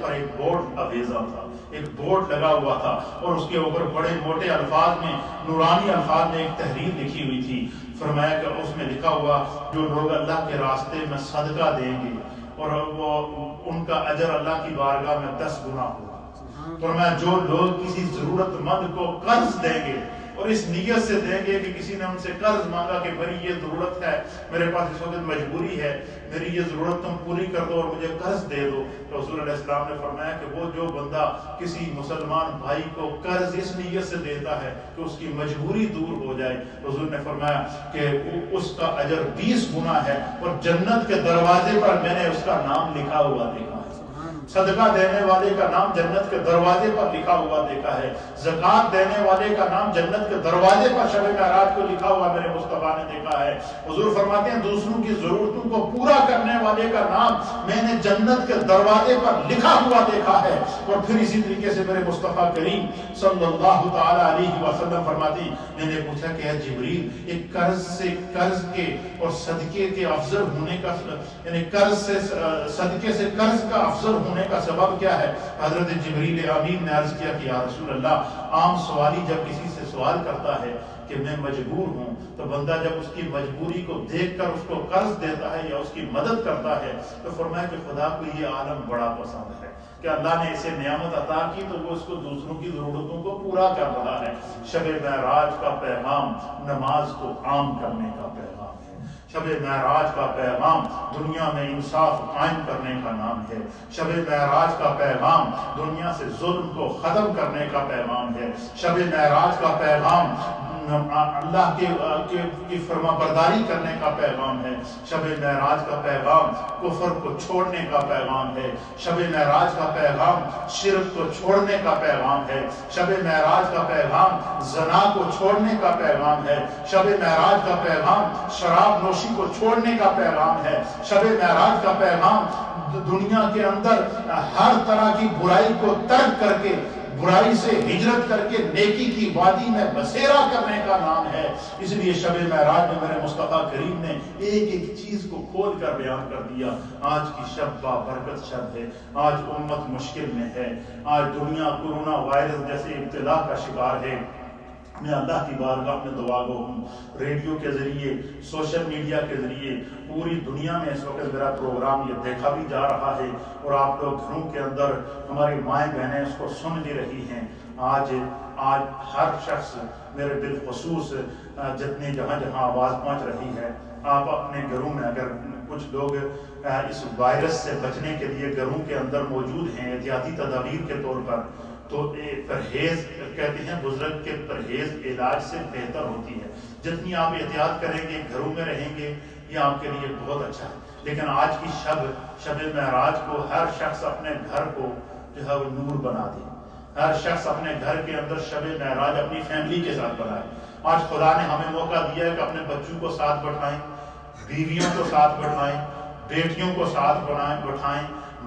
پر ایک بورڈ آویزہ تھا، ایک بورڈ لگا ہوا تھا اور اس کے اوپر بڑے موٹے الفاظ میں، نورانی الفاظ میں ایک تحریر لکھی ہوئی تھی۔ فرمایا کہ اس میں لکھا ہوا جو لوگ اللہ کے راستے میں صدقہ دیں گے اور وہ ان کا اجر اللہ کی بارگاہ میں 10 گنا ہوگا۔ فرمایا جو لوگ کسی ضرورت مند کو قرض دیں گے اور اس نیت سے دیں گے کہ کسی نے ان سے قرض مانگا کہ میری یہ ضرورت ہے، میرے پاس اس وقت مجبوری ہے، میری یہ ضرورت تم پوری کر دو اور مجھے قرض دے دو، تو حضور علیہ السلام نے فرمایا کہ وہ جو بندہ کسی مسلمان بھائی کو قرض اس نیت سے دیتا ہے کہ اس کی مجبوری دور ہو جائے، حضور نے فرمایا کہ اس کا اجر 20 گنا ہے اور جنت کے دروازے پر میں نے اس کا نام لکھا ہوا دیکھا ہے۔ صدقہ دینے والے کا نام جنت کے دروازے پر لکھا ہوا دیکھا ہے، زکوٰۃ دینے والے کا نام جنت کے دروازے پر شب معراج کو لکھا ہوا میرے مصطفیٰ نے دیکھا ہے۔ حضور فرماتے ہیں دوسروں کی ضرورتوں کو پورا کرنے والے کا نام میں نے جنت کے دروازے پر لکھا ہوا دیکھا ہے۔ اور پھر اسی طریقے سے میرے مصطفیٰ کریم صلی اللہ تعالی علیہ وسلم فرماتی، میں نے پوچھا کہ اے جبریل، ایک قرض کے اور صدقے کے افضل ہونے کا، یعنی قرض سے صدقے سے قرض کا افضل ہونے کا سبب کیا ہے؟ حضرت جبریل امین نے عرض کیا کہ یا رسول اللہ، عام سوالی جب کسی سے سوال کرتا ہے کہ میں مجبور ہوں، تو بندہ جب اس کی مجبوری کو دیکھ کر اس کو قرض دیتا ہے یا اس کی مدد کرتا ہے تو فرمایا کہ خدا کو یہ عالم بڑا پسند ہے کہ اللہ نے اسے نعمت عطا کی تو وہ اس کو دوسروں کی ضرورتوں کو پورا کر رہا ہے۔ شب معراج کا پیغام نماز کو عام کرنے کا پیغام ہے۔ شب معراج کا پیغام دنیا میں انصاف قائم کرنے کا نام ہے۔ شب معراج کا پیغام دنیا سے ظلم کو ختم کرنے کا پیغام ہے۔ شب معراج کا پیغام اللہ کی فرما برداری کرنے کا پیغام ہے۔ شب معراج کا پیغام کفر کو چھوڑنے کا پیغام ہے۔ شب معراج کا پیغام شرک کو چھوڑنے کا پیغام ہے۔ شب معراج کا پیغام زنا کو چھوڑنے کا پیغام ہے۔ شب معراج کا پیغام شراب نوشی کو چھوڑنے کا پیغام ہے۔ شب معراج کا پیغام دنیا کے اندر ہر طرح کی برائی کو ترک کر کے، برائی سے ہجرت کر کے نیکی کی وادی میں بسیرا کرنے کا نام ہے۔ اس لیے شب معراج میں میرے مصطفیٰ کریم نے ایک ایک چیز کو کھول کر بیان کر دیا۔ آج کی شب بابرکت شب ہے، آج امت مشکل میں ہے، آج دنیا کورونا وائرس جیسے ابتلا کا شکار ہے۔ میں اللہ کی بارگاہ میں دعا گو ہوں، ریڈیو کے ذریعے، سوشل میڈیا کے ذریعے پوری دنیا میں اس وقت میرا پروگرام یہ دیکھا بھی جا رہا ہے اور آپ لوگ گھروں کے اندر ہماری مائیں بہنیں اس کو سن بھی رہی ہیں۔ آج ہر شخص، میرے بالخصوص جتنے جہاں آواز پہنچ رہی ہے، آپ اپنے گھروں میں، اگر کچھ لوگ اس وائرس سے بچنے کے لیے گھروں کے اندر موجود ہیں احتیاطی تدابیر کے طور پر، تو پرہیز کہتے ہیں بزرگ کے پرہیز علاج سے بہتر ہوتی ہے۔ جتنی آپ احتیاط کریں گے، گھروں میں رہیں گے، یہ آپ کے لیے بہت اچھا ہے۔ لیکن آج کی شب معراج کو ہر شخص اپنے گھر کو جو ہے وہ نور بنا دے۔ ہر شخص اپنے گھر کے اندر شب معراج اپنی فیملی کے ساتھ بنائے۔ آج خدا نے ہمیں موقع دیا ہے کہ اپنے بچوں کو ساتھ بٹھائیں، بیویوں کو ساتھ بٹھائیں، بیٹیوں کو ساتھ بٹھائیں،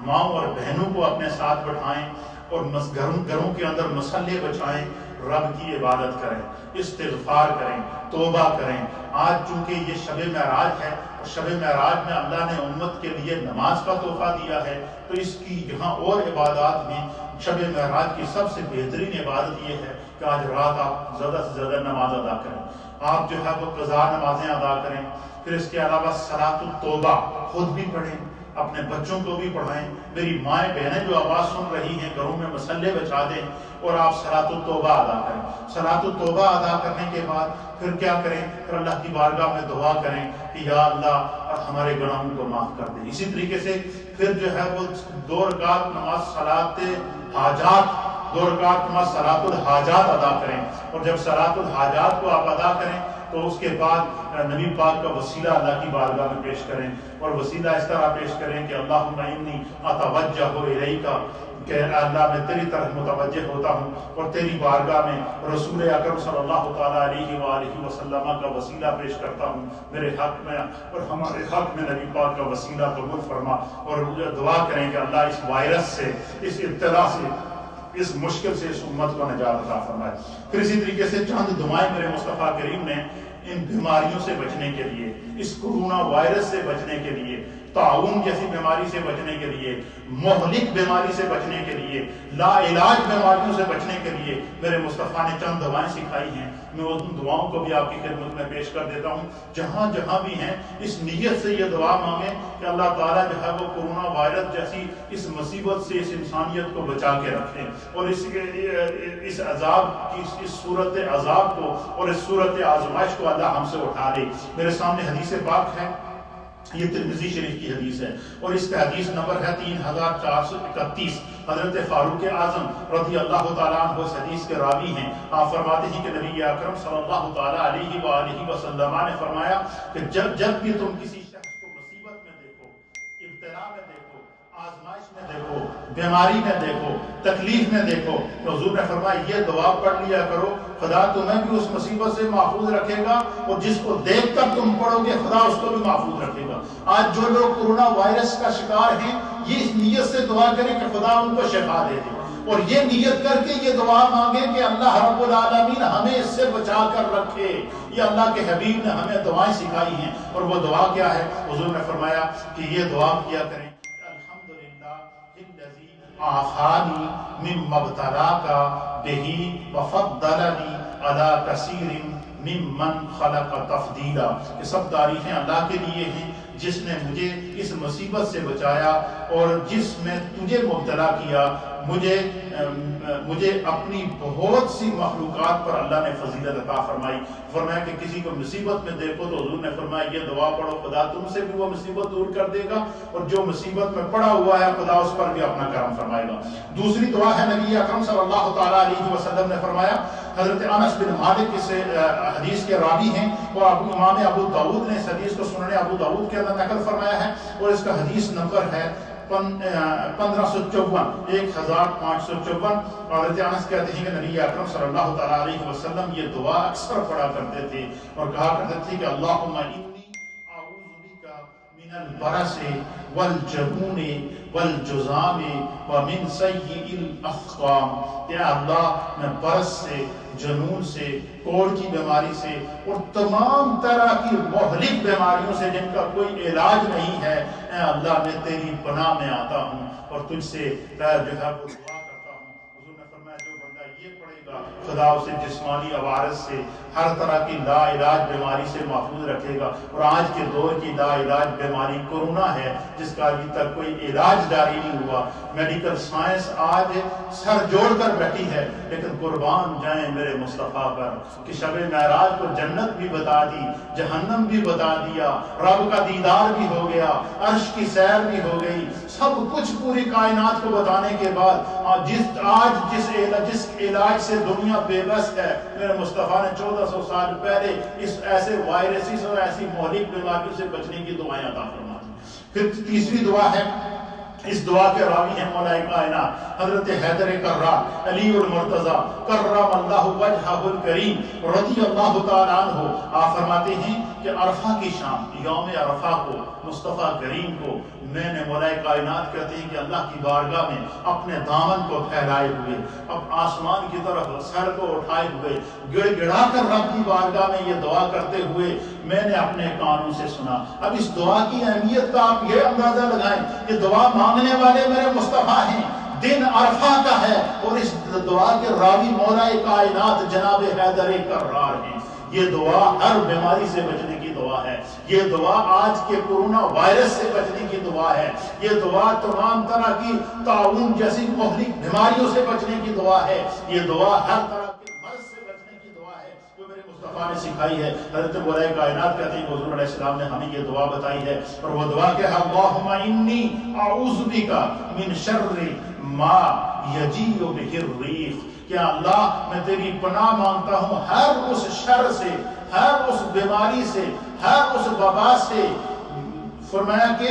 ماں اور بہنوں کو اپنے ساتھ بٹھائیں اور گھروں کے اندر مسلے بچھائیں، رب کی عبادت کریں، استغفار کریں، توبہ کریں۔ آج چونکہ یہ شب معراج ہے اور شب معراج میں اللہ نے امت کے لیے نماز کا تحفہ دیا ہے، تو اس کی یہاں اور عبادات میں شب معراج کی سب سے بہترین عبادت یہ ہے کہ آج رات آپ زیادہ سے زیادہ نماز ادا کریں۔ آپ جو ہے وہ قضا نمازیں ادا کریں۔ پھر اس کے علاوہ صلاۃ التوبہ خود بھی پڑھیں، اپنے بچوں کو بھی پڑھائیں۔ میری مائیں بہنیں جو آواز سن رہی ہیں گھروں میں مسلے بچھا دیں اور آپ صلاۃ التوبہ ادا کریں۔ صلاۃ التوبہ ادا کرنے کے بعد پھر کیا کریں؟ پھر اللہ کی بارگاہ میں دعا کریں کہ یا اللہ ہمارے گناہوں کو معاف کر دیں۔ اسی طریقے سے پھر جو ہے وہ 2 رکعت نماز صلاۃ حاجات، 2 رکعت نماز صلاۃ الحاجات ادا کریں۔ اور جب صلاۃ الحاجات کو آپ ادا کریں تو اس کے بعد نبی پاک کا وسیلہ اللہ کی بارگاہ میں پیش کریں، اور وسیلہ اس طرح پیش کریں کہ اللہم انی اتوجہ الیک، کہ اللہ میں تیری طرف متوجہ ہوتا ہوں اور تیری بارگاہ میں رسول اکرم صلی اللہ تعالیٰ علیہ وآلہ وسلم کا وسیلہ پیش کرتا ہوں میرے حق میں، اور ہمارے حق میں نبی پاک کا وسیلہ قبول فرما۔ اور دعا کریں کہ اللہ اس وائرس سے، اس ابتلا سے، اس مشکل سے اس امت کو نجات عطا فرمائے۔ پھر اسی طریقے سے چند دعائیں میرے مصطفیٰ کریم نے ان بیماریوں سے بچنے کے لیے، اس کورونا وائرس سے بچنے کے لیے، طاعون جیسی بیماری سے بچنے کے لیے، مہلک بیماری سے بچنے کے لیے، لا علاج بیماریوں سے بچنے کے لیے میرے مصطفیٰ نے چند دعائیں سکھائی ہیں. میں ان دعاؤں کو بھی آپ کی خدمت میں پیش کر دیتا ہوں. جہاں جہاں بھی ہیں اس نیت سے یہ دعا مانگیں کہ اللہ تعالیٰ جو ہے وہ کورونا وائرس جیسی اس مصیبت سے اس انسانیت کو بچا کے رکھیں، اور اس عذاب کی اس صورت عذاب کو اور اس صورت آزمائش کو اللہ ہم سے اٹھا لے. میرے سامنے حدیث پاک ہے، یہ ترمذی شریف کی حدیث ہے، اور اس کا حدیث نمبر ہے 3431. حضرت فاروق اعظم رضی اللہ تعالیٰ عنہ اس حدیث کے راوی ہیں. آپ فرماتے ہیں کہ نبی اکرم صلی اللہ تعالیٰ علیہ وآلہ وسلم نے فرمایا کہ جب بھی تم کسی شخص کو مصیبت میں دیکھو، ابتلا میں دیکھو، آزمائش میں دیکھو، بیماری میں دیکھو، تکلیف میں دیکھو، تو حضور نے فرمایا یہ دعا پڑھ لیا کرو، خدا تمہیں بھی اس مصیبت سے محفوظ رکھے گا، اور جس کو دیکھ کر تم پڑھو گے خدا اس کو بھی محفوظ رکھے گا. آج جو لوگ کورونا وائرس کا شکار ہیں، یہ اس نیت سے دعا کریں کہ خدا ان کو شفا دے دے، اور یہ نیت کر کے یہ دعا مانگیں کہ اللہ رب العالمین ہمیں اس سے بچا کر رکھے. یہ اللہ کے حبیب نے ہمیں دعائیں سکھائی ہیں، اور وہ دعا کیا ہے؟ حضور نے فرمایا کہ یہ دعا کیا کریں، الحمدللہ الذی عافانی مما ابتلاک بہ وفضلنی علی کثیر ممن خلق تفضیلا. کہ سب تعریفیں اللہ کے لیے ہیں جس نے مجھے اس مصیبت سے بچایا، اور جس میں تجھے مبتلا کیا. مجھے اپنی بہت سی مخلوقات پر اللہ نے فضیلت عطا فرمائی. فرمایا کہ کسی کو مصیبت میں دیکھو تو حضور نے فرمایا یہ دعا پڑھو، خدا تم سے بھی وہ مصیبت دور کر دے گا، اور جو مصیبت میں پڑا ہوا ہے خدا اس پر بھی اپنا کرم فرمائے گا. دوسری دعا ہے، نبی اکرم صلی اللہ تعالیٰ علیہ وسلم نے فرمایا، حضرت انس بن مالک اس حدیث کے راوی ہیں، اور امام ابو داؤد نے اس حدیث کو سنن ابو داؤد کے اندر نقل فرمایا ہے، اور اس کا حدیث نمبر ہے 1554 1554. اور حضرت انس کہتے ہیں کہ نبی اکرم صلی اللہ تعالیٰ علیہ وسلم یہ دعا اکثر پڑھا کرتے تھے، اور کہا کرتے تھے کہ اللہم انی اعوذ بک من البرص والجنون والجذام ومن سیء الاسقام. کہ اللہ میں برس سے، جنون سے، کوڑ کی بیماری سے، اور تمام طرح کی مہلک بیماریوں سے جن کا کوئی علاج نہیں ہے، اے اللہ میں تیری پناہ میں آتا ہوں اور تجھ سے جو ہے وہ دعا کرتا ہوں. حضور نے فرمایا جو بندہ یہ پڑھے گا خدا اسے جسمانی عوارض سے، ہر طرح کی لا علاج بیماری سے محفوظ رکھے گا. اور آج کے دور کی لا علاج بیماری کورونا ہے، جس کا ابھی تک کوئی علاج جاری نہیں ہوا. میڈیکل سائنس آج سر جوڑ کر بیٹھی ہے، لیکن قربان جائیں میرے مصطفیٰ پر کہ شب معراج کو جنت بھی بتا دی، جہنم بھی بتا دیا، رب کا دیدار بھی ہو گیا، عرش کی سیر بھی ہو گئی. سب کچھ پوری کائنات کو بتانے کے بعد جس علاج سے دنیا بے بس ہے، میرے مصطفیٰ نے 1400 سال پہلے اس ایسے وائرسز اور ایسی مہلک بیماریوں سے بچنے کی دعائیں عطا فرما دی. پھر تیسری دعا ہے، اس دعا کے راوی ہیں مولا کائنات حضرت حیدر کرار علی المرتضی کرم اللہ وجہہ الکریم رضی اللہ تعالیٰ عنہ. آپ فرماتے ہیں کہ عرفہ کی شام، یوم عرفہ کو، مصطفیٰ کریم کو میں نے مولا کائنات کہتے ہیں کہ اللہ کی بارگاہ میں اپنے دامن کو پھیلائے ہوئے، اب آسمان کی طرف سر کو اٹھائے ہوئے، گڑ گڑا کر رب کی بارگاہ میں یہ دعا کرتے ہوئے میں نے اپنے کانوں سے سنا. اب اس دعا کی اہمیت کا آپ یہ اندازہ لگائیں کہ دعا مانگنے والے میرے مصطفیٰ ہیں، دن عرفہ کا ہے، اور اس دعا کے راوی مولا کائنات جناب حیدر کرار ہیں. یہ دعا ہر بیماری سے بچنے کی دعا ہے، یہ دعا آج کے کورونا وائرس سے بچنے کی دعا ہے، یہ دعا تمام طرح کی طاعون جیسی مہلک بیماریوں سے بچنے کی دعا ہے، یہ دعا ہر طرح کے مرض سے بچنے کی دعا ہے جو میرے مصطفیٰ نے سکھائی ہے. حضرت مولا کائنات کہتے ہیں حضور علیہ السلام نے ہمیں یہ دعا بتائی ہے، اور وہ دعا کہ اللہم انی اعوذ بک من شر ما یجیء بہ الریح. کہ اللہ میں تیری پناہ مانگتا ہوں ہر اس شر سے، ہر اس بیماری سے، ہر اس وبا سے. فرمایا کہ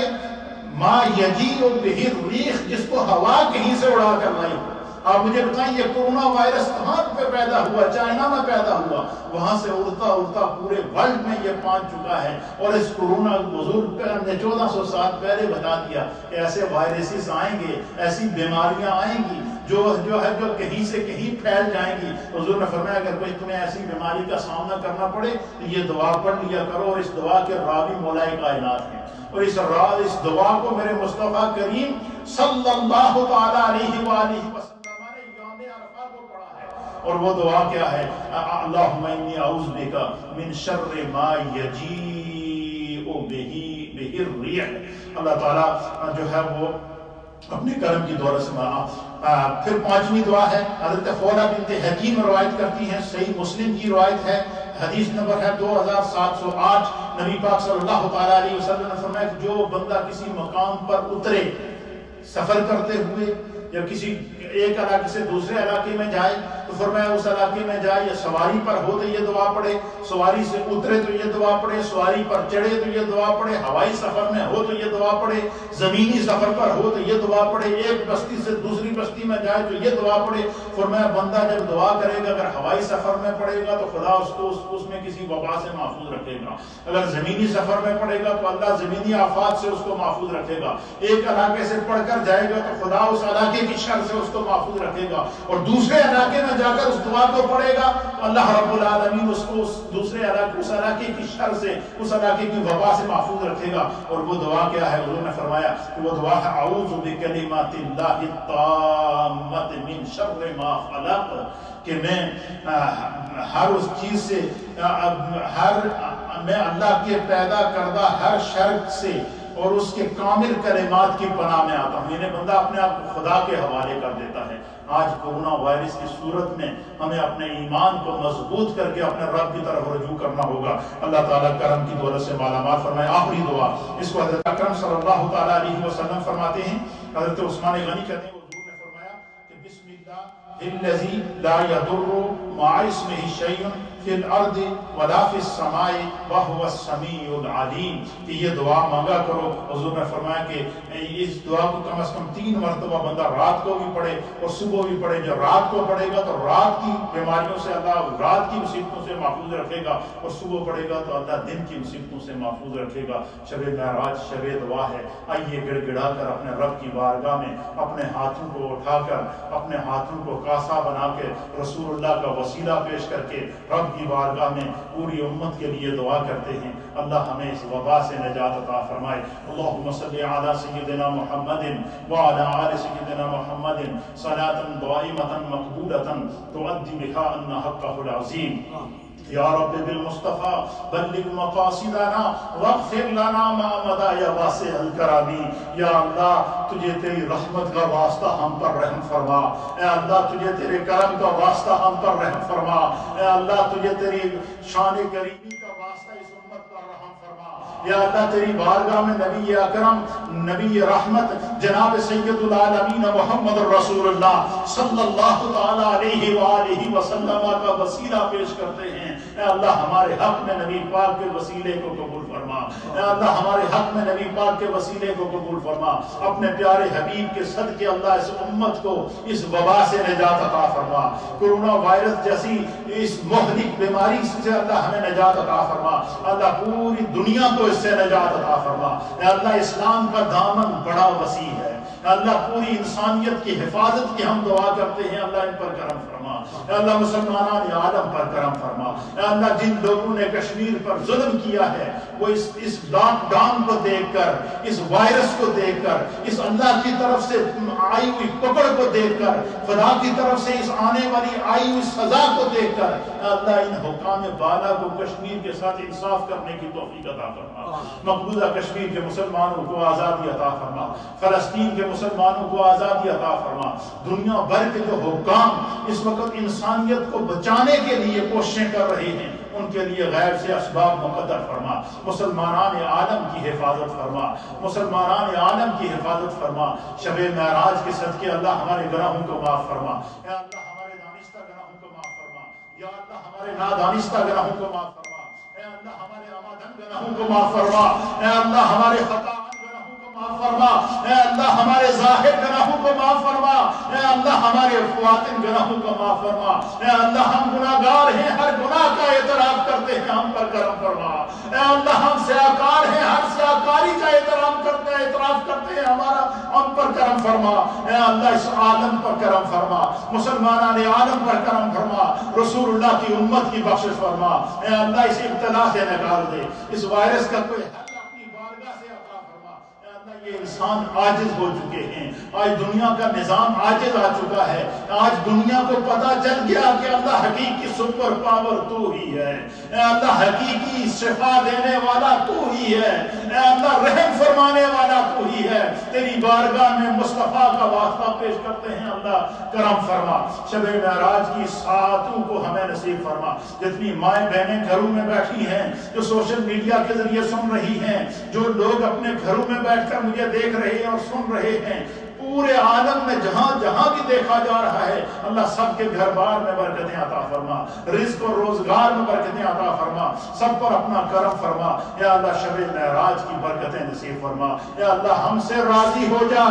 ما یجیء بہ الریح، جس کو ہوا کہیں سے اڑا کر لائی ہو. آپ مجھے بتائیں یہ کورونا وائرس کہاں پہ پیدا ہوا؟ چائنا میں پیدا ہوا، وہاں سے اڑتا اڑتا پورے ورلڈ میں یہ پہنچ چکا ہے۔ اور اس کورونا بزرگ نے 1400 سال پہلے بتا دیا کہ ایسے وائرسز آئیں گے، ایسی بیماریاں آئیں گی جو کہیں سے کہیں پھیل جائیں گی۔ حضور نے فرمایا اگر کوئی تمہیں ایسی بیماری کا سامنا کرنا پڑے تو یہ دعا پڑھ لیا کرو، اور اس دعا کے راوی مولائے کائنات ہیں، اور اس دعا کو میرے مصطفیٰ کریم صلی اللہ تعالی علیہ وآلہ وسلم نے یوم عرفہ کو پڑھا ہے۔ اور وہ دعا کیا ہے؟ اللہم انی اعوذ بک من شر ما یجیء بہ الریح۔ اللہ تعالیٰ جو ہے وہ اپنے کرم کی دولت سے پھر پانچویں دعا ہے، حضرت خولہ بنت حکیم روایت کرتی ہیں، صحیح مسلم کی روایت ہے، حدیث نمبر ہے 2708۔ نبی پاک صلی اللہ تعالیٰ علیہ وسلم نے فرمایا کہ جو بندہ کسی مقام پر اترے سفر کرتے ہوئے یا کسی ایک علاقے سے دوسرے علاقے میں جائے تو فرمایا اس علاقے میں جائے یا سواری پر ہو تو یہ دعا پڑھے، سواری سے اترے تو یہ دعا پڑھے، سواری پر چڑھے تو یہ دعا پڑھے، ہوائی سفر میں ہو تو یہ دعا پڑھے، زمینی سفر پر ہو تو یہ دعا پڑھے، ایک بستی سے دوسری بستی میں جائے تو یہ دعا پڑھے۔ فرمایا بندہ جب دعا کرے گا اگر ہوائی سفر میں پڑھے گا تو خدا اس کو اس میں کسی وبا سے محفوظ رکھے گا، اگر زمینی سفر میں پڑھے گا تو اللہ زمینی آفات سے اس کو محفوظ رکھے گا، ایک علاقے سے پڑھ کر جائے گا تو خدا اس علاقے کی شر سے اس کو محفوظ رکھے گا، اور دوسرے علاقے میں جا کر اس دعا کو پڑھے گا تو اللہ رب العالمین اس کو اس دوسرے علاقے اس علاقے کی شر سے اس علاقے کی وبا سے محفوظ رکھے گا۔ اور وہ دعا کیا ہے؟ حضور نے فرمایا کہ وہ دعا ہے اعوذ بکلمات اللہ التامۃ من شر ما خلق، کہ میں ہر اس چیز سے میں اللہ کے پیدا کردہ ہر شر سے اور اس کے کامل کلمات کی پناہ میں آتا ہوں۔ یعنی بندہ اپنے آپ کو خدا کے حوالے کر دیتا ہے۔ آج کورونا وائرس کی صورت میں ہمیں اپنے ایمان کو مضبوط کر کے اپنے رب کی طرف رجوع کرنا ہوگا۔ اللہ تعالیٰ کرم کی دولت سے مالا مال فرمائے۔ آخری دعا اس کو حضرت اکرم صلی اللہ تعالیٰ علیہ وسلم فرماتے ہیں، حضرت عثمان غنی کہتے ہیں حضور نے فرمایا کہ بسم اللہ الذی لا یضر مع اسمہ شیء فی الارض ولا فی السماء وهو السمیع العلیم، کہ یہ دعا مانگا کرو۔ حضور نے فرمایا کہ اس دعا کو کم از کم 3 مرتبہ بندہ رات کو بھی پڑھے اور صبح بھی پڑھے۔ جب رات کو پڑھے گا تو رات کی بیماریوں سے اللہ رات کی مصیبتوں سے محفوظ رکھے گا، اور صبح پڑھے گا تو اللہ دن کی مصیبتوں سے محفوظ رکھے گا۔ شب معراج شب دعا ہے، آئیے گڑ گڑا کر اپنے رب کی بارگاہ میں اپنے ہاتھوں کو اٹھا کر اپنے ہاتھوں کو کاسا بنا کے رسول اللہ کا وسیلہ پیش کر کے رب کی بارگاہ میں پوری امت کے لیے دعا کرتے ہیں۔ اللہ ہمیں اس وبا سے نجات عطا فرمائے۔ اللہم صلی علی سیدنا محمد وعلی آل سیدنا محمد صلاۃ دائمۃ مقبولۃ تؤدی بها عنا حقہ العظیم۔ یا رب بالمصطفیٰ بلغ مقاصدنا واغفر لنا ما مضى یا واسع الکرم۔ یا اللہ تجھے تیری رحمت کا واسطہ ہم پر رحم فرما، اے اللہ تجھے تیرے کرم کا واسطہ ہم پر رحم فرما، اے اللہ تجھے تیری شان کریمی کا واسطہ اس امت پر رحم فرما۔ یا اللہ تیری بارگاہ میں نبی اکرم نبی رحمت جناب سید العالمین محمد رسول اللہ صلی اللہ تعالی علیہ وآلہ وسلم کا وسیلہ پیش کرتے ہیں۔ اے اللہ ہمارے حق میں نبی پاک کے وسیلے کو قبول فرما، اے اللہ ہمارے حق میں نبی پاک کے وسیلے کو قبول فرما۔ اپنے پیارے حبیب کے صدقے اللہ اس امت کو اس وبا سے نجات عطا فرما۔ کورونا وائرس جیسی اس مہلک بیماری سے اللہ ہمیں نجات عطا فرما۔ اللہ پوری دنیا کو اس سے نجات عطا فرما۔ اے اللہ اسلام کا دامن بڑا وسیع ہے، اللہ پوری انسانیت کی حفاظت کی ہم دعا کرتے ہیں، اللہ ان پر کرم فرما۔ اے اللہ مسلمانان عالم پر کرم فرما۔ اے اللہ جن لوگوں نے کشمیر پر ظلم کیا ہے وہ اس لاک ڈاؤن کو دیکھ کر، اس وائرس کو دیکھ کر، اس اللہ کی طرف سے آئی ہوئی پکڑ کو دیکھ کر، خدا کی طرف سے اس آنے والی آئی ہوئی سزا کو دیکھ کر، اے اللہ ان حکام بالا کو کشمیر کے ساتھ انصاف کرنے کی توفیق عطا فرما۔ مقبوضہ کشمیر کے مسلمانوں کو آزادی عطا فرما، فلسطین کے مسلمانوں کو آزادی عطا فرما۔ دنیا بھر کے جو حکام اس وقت انسانیت کو بچانے کے لیے کوششیں کر رہے ہیں ان کے لیے غیب سے اسباب مقدر فرما۔ مسلمانان عالم کی حفاظت فرما، مسلمانان عالم کی حفاظت فرما۔ شب معراج کے صدقے اللہ ہمارے گناہوں کو معاف فرما، اے اللہ ہمارے دانستہ گناہوں کو معاف فرما، یا اللہ ہمارے نادانستہ گناہوں کو معاف فرما، اے اللہ ہمارے آمادن گناہوں کو معاف فرما، اے اللہ ہمارے خطا معاف فرما، اے اللہ ہمارے ظاہر گناہوں کو معاف فرما، اے اللہ ہمارے فواتن گناہوں کو معاف فرما، اے اللہ ہم گناہگار ہیں، ہر گناہ کا اعتراف کرتے ہیں، ہم پر کرم فرما، اے اللہ ہم سیاکار ہیں، ہر سیاکاری کا اعتراف کرتے ہیں، ہمارا ہم پر کرم فرما، اے اللہ اس عالم پر کرم فرما، مسلمانان عالم پر کرم فرما، رسول اللہ کی امت کی بخشش فرما، اے اللہ اس ابتلا سے نکال دے، اس وائرس کا کوئی حل اپنی بارگاہ سے عطا فرما، اے اللہ یہ انسان عاجز ہو چکے ہیں، آج دنیا کا نظام عاجز آ چکا ہے، آج دنیا کو پتا چل گیا کہ اللہ حقیقی سپر پاور تو ہی ہے، اے اللہ حقیقی شفا دینے والا تو ہی ہے، اے اللہ رحم فرمانے والا تو ہی ہے، تیری بارگاہ میں مصطفیٰ کا واسطہ پیش کرتے ہیں، اللہ کرم فرما، شب معراج کی ساعتوں کو ہمیں نصیب فرما، جتنی مائیں بہنیں گھروں میں بیٹھی ہیں، جو سوشل میڈیا کے ذریعے سن رہی ہیں، جو لوگ اپنے گھروں میں بیٹھ کر مجھے دیکھ رہے ہیں اور سن رہے ہیں، پورے عالم میں جہاں جہاں بھی دیکھا جا رہا ہے، اللہ سب کے گھر بار میں برکتیں عطا فرما، رزق اور روزگار میں برکتیں عطا فرما، سب پر اپنا کرم فرما، یا اللہ شب معراج کی برکتیں نصیب فرما، یا اللہ ہم سے راضی ہو جا،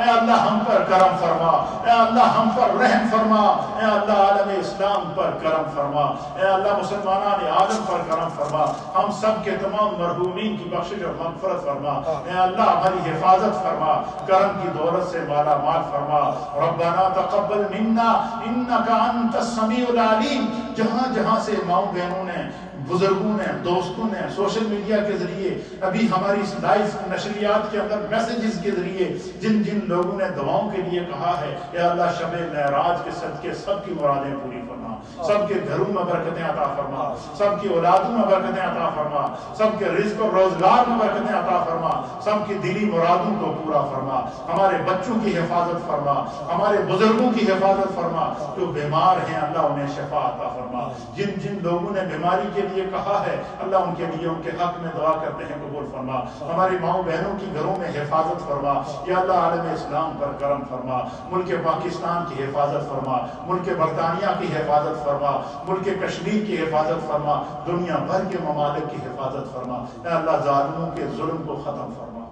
اے اللہ ہم پر کرم فرما، اے اللہ ہم پر رحم فرما، اے اللہ عالم اسلام پر کرم فرما، اے اللہ مسلمانان عالم پر کرم فرما، ہم سب کے تمام مرحومین کی بخشش اور مغفرت فرما، اے اللہ ہماری حفاظت فرما، کرم کی دولت سے مالا مال فرما، ربنا تقبل منا انک انت السمیع العلیم، جہاں جہاں سے ماؤں بہنوں نے، بزرگوں نے، دوستوں نے سوشل میڈیا کے ذریعے، ابھی ہماری اس لائف نشریات کے اندر میسیجز کے ذریعے جن جن لوگوں نے دعاؤں کے لیے کہا ہے، یا اللہ شب معراج کے صدقے سب کی مرادیں پوری فرما، سب کے گھروں میں برکتیں عطا فرما، سب کی اولادوں میں برکتیں عطا فرما، سب کے رزق اور روزگار میں برکتیں عطا فرما، سب کی دلی مرادوں کو پورا فرما، ہمارے بچوں کی حفاظت فرما، ہمارے بزرگوں کی حفاظت فرما، جو بیمار ہیں اللہ انہیں شفا عطا فرما، جن جن لوگوں نے بیماری کے لیے کہا ہے اللہ ان کے لیے ان کے حق میں دعا کرتے ہیں قبول فرما، ہماری ماؤں بہنوں کی گھروں میں حفاظت فرما، یا اللہ عالم اسلام پر کرم فرما، ملک پاکستان کی حفاظت فرما، ملک برطانیہ کی حفاظت فرما، ملک کشمیر کی حفاظت فرما، دنیا بھر کے ممالک کی حفاظت فرما، اے اللہ ظالموں کے ظلم کو ختم فرما،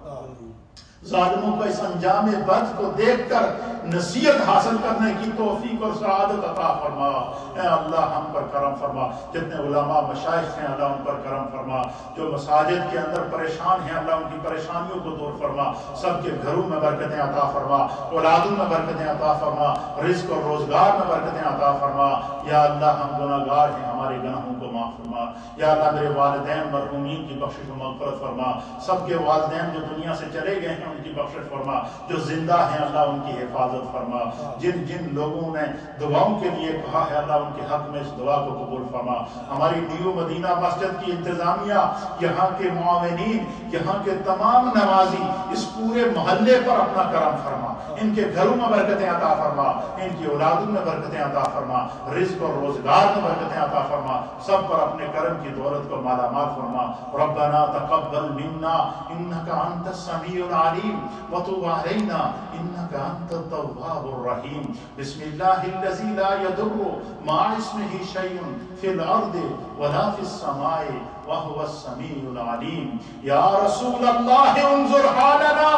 ظالموں کو اس انجام بد کو دیکھ کر نصیحت حاصل کرنے کی توفیق اور سعادت عطا فرما، اے اللہ ہم پر کرم فرما، جتنے علماء مشائخ ہیں اللہ ان پر کرم فرما، جو مساجد کے اندر پریشان ہیں اللہ ان کی پریشانیوں کو دور فرما، سب کے گھروں میں برکتیں عطا فرما، اولادوں میں برکتیں عطا فرما، رزق اور روزگار میں برکتیں عطا فرما، یا اللہ ہم گناہگار ہیں ہمارے گناہوں کو معاف فرما، یا اللہ میرے والدین مرحومین کی بخشش و مغفرت فرما، سب کے والدین جو دنیا سے چلے گئے ہیں ان کی بخشش فرما، جو زندہ ہیں اللہ ان کی حفاظت فرما، جن جن لوگوں نے دعاؤں کے لیے کہا ہے اللہ ان کے حق میں اس دعا کو قبول فرما، ہماری نیو مدینہ مسجد کی انتظامیہ، یہاں کے معاونین، یہاں کے تمام نمازی، اس پورے محلے پر اپنا کرم فرما، ان کے گھروں میں برکتیں عطا فرما، ان کی اولادوں میں برکتیں عطا فرما، رزق اور روزگار میں برکتیں عطا فرما، سب پر اپنے کرم کی دولت کو مالا مال فرما، ربنا تقبل منا انک انت السمیع العلیم وتب علینا انک انت التواب الرحیم، بسم اللہ الذی لا یضر مع اسمہ شیء فی الارض ولا فی السماء وهو السمیع العلیم، یا رسول اللہ انظر حالنا،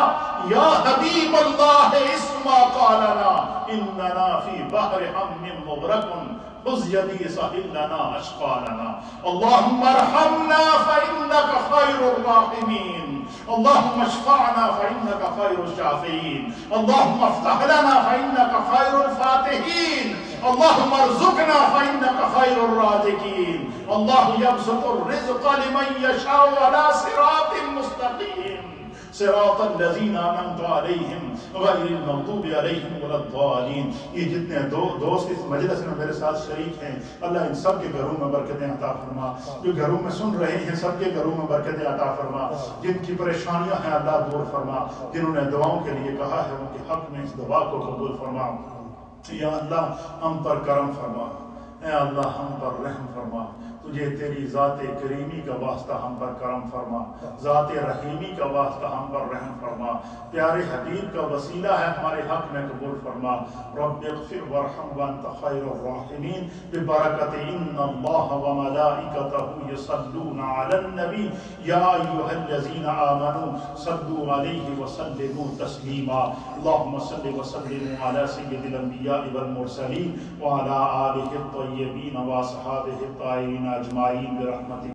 یا حبیب اللہ اسمع قالنا، اننا فی بحر ہم مغرق، خذ یدی سہل لنا اشقالنا، اللہم ارحمنا فإنک خیر الراحمین، اللہم اشفعنا فإنک خیر الشافعین، اللہم افتح لنا فإنک خیر الفاتحین، اللہم ارزقنا فإنک خیر الرازقین، اللہ یبسط الرزق لمن یشاء علی صراط مستقیم، صراط الذین انعمت علیہم غیر المغضوب علیہم ولا الضالین۔ یہ جتنے دوست اس مجلس میں میرے ساتھ شریک ہیں اللہ ان سب کے گھروں میں برکتیں عطا فرما، جو گھروں میں سن رہے ہیں سب کے گھروں میں برکتیں عطا فرما، جن کی پریشانیاں ہیں اللہ دور فرما، جنہوں نے دعاؤں کے لیے کہا ہے ان کے حق میں اس دعا کو قبول فرما، یا اللہ ہم پر کرم فرما، اے اللہ ہم پر رحم فرما، تجھے تیری ذات کریمی کا واسطہ ہم پر کرم فرما، ذات رحیمی کا واسطہ ہم پر رحم فرما، پیارے حبیب کا وسیلہ ہے ہمارے حق میں قبول فرما۔ رب اغفر وارحم وانت خیر الراحمین ببرکت ان اللہ وملائکتہ یصلون علی النبی یا ایھا الذین آمنوا صلوا علیہ وسلموا تسلیما۔ اللہم صل وسلم علی سید الانبیاء والمرسلین وعلی آلہ الطیبین واصحابہ الطاہرین اجمعین برحمتک